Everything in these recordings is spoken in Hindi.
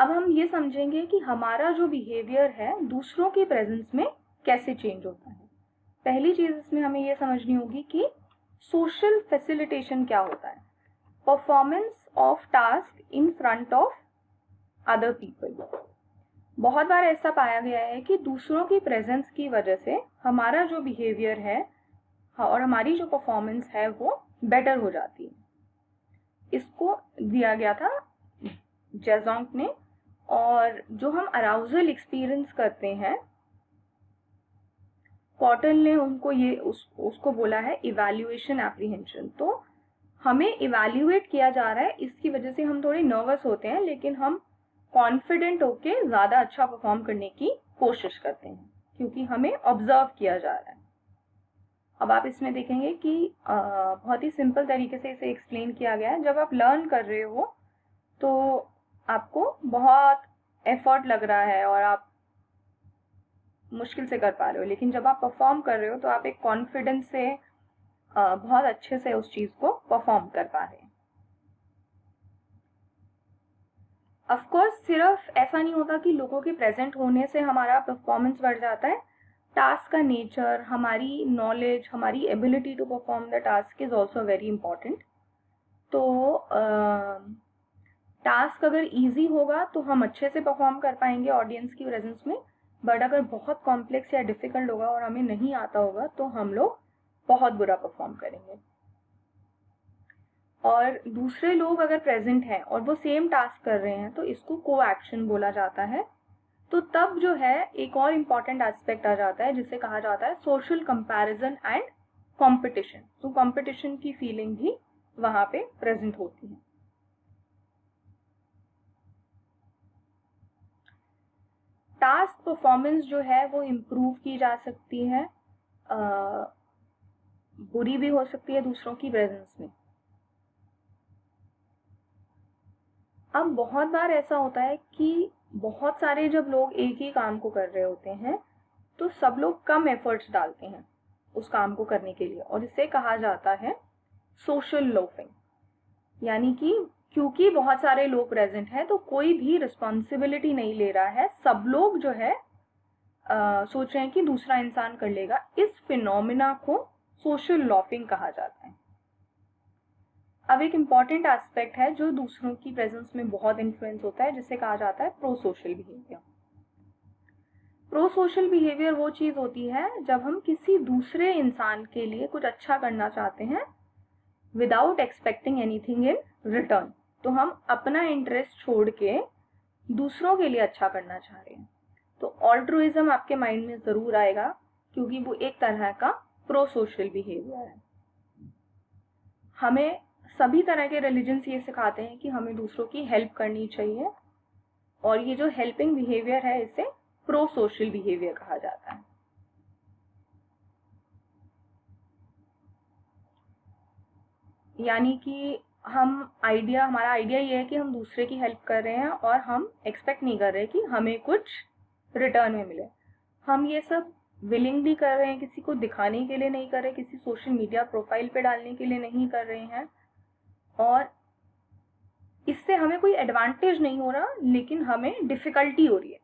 अब हम ये समझेंगे कि हमारा जो बिहेवियर है दूसरों की प्रेजेंस में कैसे चेंज होता है। पहली चीज इसमें हमें ये समझनी होगी कि सोशल फैसिलिटेशन क्या होता है। Performance of task in front of other people. बहुत बार ऐसा पाया गया है कि दूसरों की प्रेजेंस की वजह से हमारा जो बिहेवियर है और हमारी जो परफॉर्मेंस है वो बेटर हो जाती है। इसको दिया गया था जेजोंग ने, और जो हम अराउजल एक्सपीरियंस करते हैं, कॉटन ने उनको ये उसको बोला है इवैल्यूएशन एप्रीहेंशन। तो हमें इवैल्यूएट किया जा रहा है, इसकी वजह से हम थोड़े नर्वस होते हैं, लेकिन हम कॉन्फिडेंट होके ज्यादा अच्छा परफॉर्म करने की कोशिश करते हैं क्योंकि हमें ऑब्जर्व किया जा रहा है। अब आप इसमें देखेंगे कि बहुत ही सिंपल तरीके से इसे एक्सप्लेन किया गया है। जब आप लर्न कर रहे हो तो आपको बहुत एफर्ट लग रहा है और आप मुश्किल से कर पा रहे हो, लेकिन जब आप परफॉर्म कर रहे हो तो आप एक कॉन्फिडेंस से बहुत अच्छे से उस चीज को परफॉर्म कर पा रहे हैं। ऑफ कोर्स सिर्फ ऐसा नहीं होता कि लोगों के प्रेजेंट होने से हमारा परफॉर्मेंस बढ़ जाता है। टास्क का नेचर, हमारी नॉलेज, हमारी ability to perform the task is also very important. तो टास्क अगर इजी होगा तो हम अच्छे से परफॉर्म कर पाएंगे ऑडियंस की प्रेजेंस में, बट अगर बहुत कॉम्प्लेक्स या डिफिकल्ट होगा और हमें नहीं आता होगा तो हम लोग बहुत बुरा परफॉर्म करेंगे। और दूसरे लोग अगर प्रेजेंट हैं और वो सेम टास्क कर रहे हैं तो इसको को एक्शन बोला जाता है। तो तब जो है एक और इम्पॉर्टेंट एस्पेक्ट आ जाता है जिसे कहा जाता है सोशल कंपैरिजन एंड कंपटीशन। तो कंपटीशन की फीलिंग भी वहां पे प्रेजेंट होती है। टास्क परफॉर्मेंस जो है वो इम्प्रूव की जा सकती है, बुरी भी हो सकती है दूसरों की प्रेजेंस में। अब बहुत बार ऐसा होता है कि बहुत सारे जब लोग एक ही काम को कर रहे होते हैं तो सब लोग कम एफर्ट्स डालते हैं उस काम को करने के लिए, और इसे कहा जाता है सोशल लोफिंग। यानी कि क्योंकि बहुत सारे लोग प्रेजेंट हैं तो कोई भी रिस्पॉन्सिबिलिटी नहीं ले रहा है, सब लोग जो है सोच रहे हैं कि दूसरा इंसान कर लेगा। इस फिनोमिना को सोशल लॉफिंग कहा जाता है। अब एक इम्पॉर्टेंट एस्पेक्ट है जो दूसरों की प्रेजेंस में बहुत इन्फ्लुएंस होता है, जिसे कहा जाता है pro social behaviour. Pro social behaviour वो चीज होती है जब हम किसी दूसरे इंसान के लिए कुछ अच्छा करना चाहते हैं without expecting anything in return. तो हम अपना इंटरेस्ट छोड़ के दूसरों के लिए अच्छा करना चाह रहे हैं। तो ऑल्ट्रुइज्म आपके माइंड में जरूर आएगा क्योंकि वो एक तरह का प्रो सोशल बिहेवियर है। हमें सभी तरह के रिलीजन्स ये सिखाते हैं कि हमें दूसरों की हेल्प करनी चाहिए, और ये जो हेल्पिंग बिहेवियर है इसे प्रो सोशल बिहेवियर कहा जाता है। यानी कि हमारा आइडिया ये है कि हम दूसरे की हेल्प कर रहे हैं और हम एक्सपेक्ट नहीं कर रहे कि हमें कुछ रिटर्न में मिले। हम ये सब विलिंगली कर रहे हैं, किसी को दिखाने के लिए नहीं कर रहे, किसी सोशल मीडिया प्रोफाइल पे डालने के लिए नहीं कर रहे हैं, और इससे हमें कोई एडवांटेज नहीं हो रहा लेकिन हमें डिफिकल्टी हो रही है,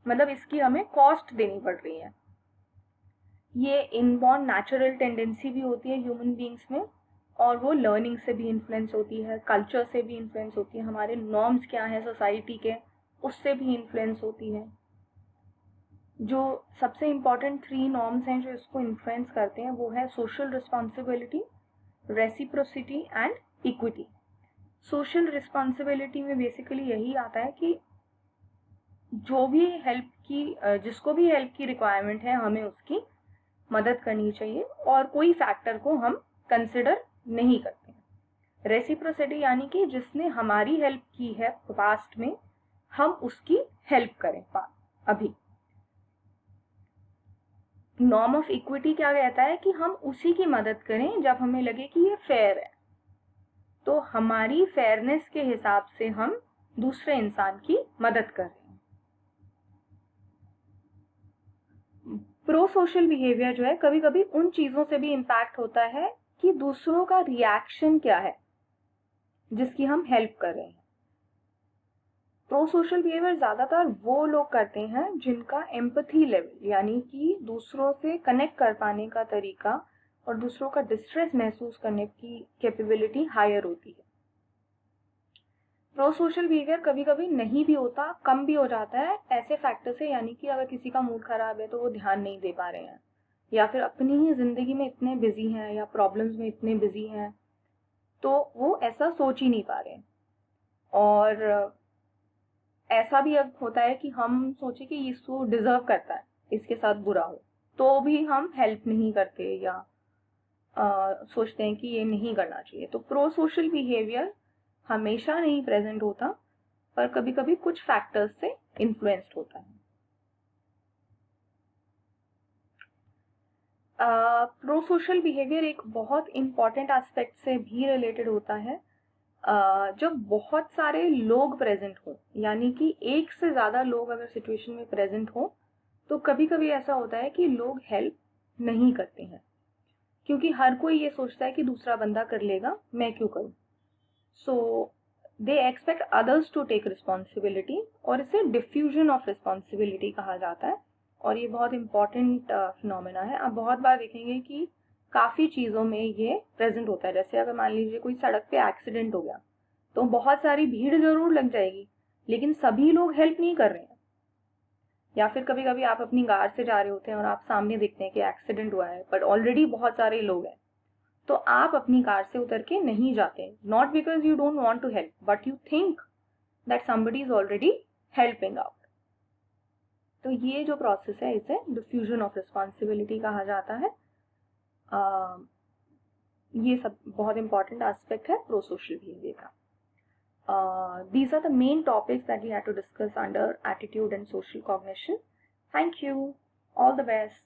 मतलब इसकी हमें कॉस्ट देनी पड़ रही है। ये इनबॉर्न नेचुरल टेंडेंसी भी होती है ह्यूमन बींग्स में, और वो लर्निंग से भी इन्फ्लुएंस होती है, कल्चर से भी इन्फ्लुएंस होती है, हमारे नॉर्म्स क्या है सोसाइटी के उससे भी इन्फ्लुएंस होती है। जो सबसे इम्पॉर्टेंट 3 नॉर्म्स हैं जो इसको इन्फ्लुएंस करते हैं वो है social responsibility, reciprocity and equity. Social responsibility में बेसिकली यही आता है कि जो भी जिसको भी हेल्प की रिक्वायरमेंट है हमें उसकी मदद करनी चाहिए और कोई फैक्टर को हम कंसिडर नहीं करते हैं। रेसिप्रोसिटी यानी कि जिसने हमारी हेल्प की है पास्ट में हम उसकी हेल्प करें अभी। नॉर्म ऑफ इक्विटी क्या कहता है कि हम उसी की मदद करें जब हमें लगे कि ये फेयर है, तो हमारी फेयरनेस के हिसाब से हम दूसरे इंसान की मदद कर रहे हैं। प्रो सोशल बिहेवियर जो है कभी कभी उन चीजों से भी इम्पैक्ट होता है कि दूसरों का रिएक्शन क्या है जिसकी हम हेल्प कर रहे हैं। सोशल बिहेवियर ज़्यादातर वो लोग करते हैं जिनका एम्पथी लेवल यानी कि दूसरों से कनेक्ट कर पाने का तरीका और दूसरों का डिस्ट्रेस महसूस करने की कैपेबिलिटी हायर होती है। प्रो सोशल बिहेवियर कभी कभी नहीं भी होता, कम भी हो जाता है ऐसे फैक्टर से, यानी कि अगर किसी का मूड खराब है तो वो ध्यान नहीं दे पा रहे हैं या फिर अपनी ही जिंदगी में इतने बिजी हैं या प्रॉब्लम्स में इतने बिजी हैं तो वो ऐसा सोच ही नहीं पा रहे हैं। और ऐसा भी अब होता है कि हम सोचे कि इसको डिजर्व करता है, इसके साथ बुरा हो, तो भी हम हेल्प नहीं करते या सोचते हैं कि ये नहीं करना चाहिए। तो प्रो सोशल बिहेवियर हमेशा नहीं प्रेजेंट होता, पर कभी कभी कुछ फैक्टर्स से इन्फ्लुएंस्ड होता है। प्रो सोशल बिहेवियर एक बहुत इंपॉर्टेंट एस्पेक्ट से भी रिलेटेड होता है। जब बहुत सारे लोग प्रेजेंट हो, यानी कि एक से ज़्यादा लोग अगर सिचुएशन में प्रेजेंट हो, तो कभी कभी ऐसा होता है कि लोग हेल्प नहीं करते हैं क्योंकि हर कोई ये सोचता है कि दूसरा बंदा कर लेगा, मैं क्यों करूं। So they expect others to take responsibility और इसे डिफ्यूजन ऑफ रिस्पॉन्सिबिलिटी कहा जाता है। और ये बहुत इंपॉर्टेंट फिनोमेना है। आप बहुत बार देखेंगे कि काफ़ी चीज़ों में ये प्रेजेंट होता है। जैसे अगर मान लीजिए कोई सड़क पे एक्सीडेंट हो गया तो बहुत सारी भीड़ जरूर लग जाएगी, लेकिन सभी लोग हेल्प नहीं कर रहे हैं। या फिर कभी कभी आप अपनी कार से जा रहे होते हैं और आप सामने देखते हैं कि एक्सीडेंट हुआ है बट ऑलरेडी बहुत सारे लोग हैं, तो आप अपनी कार से उतर के नहीं जाते, not because you don't want to help but you think that somebody is already helping out. तो ये जो प्रोसेस है इसे डिफ्यूजन ऑफ रिस्पॉन्सिबिलिटी कहा जाता है। ये सब बहुत इंपॉर्टेंट एस्पेक्ट है प्रो सोशल बिहेवियर का। These are the main topics that we had to discuss under attitude and social cognition. Thank you. All the best.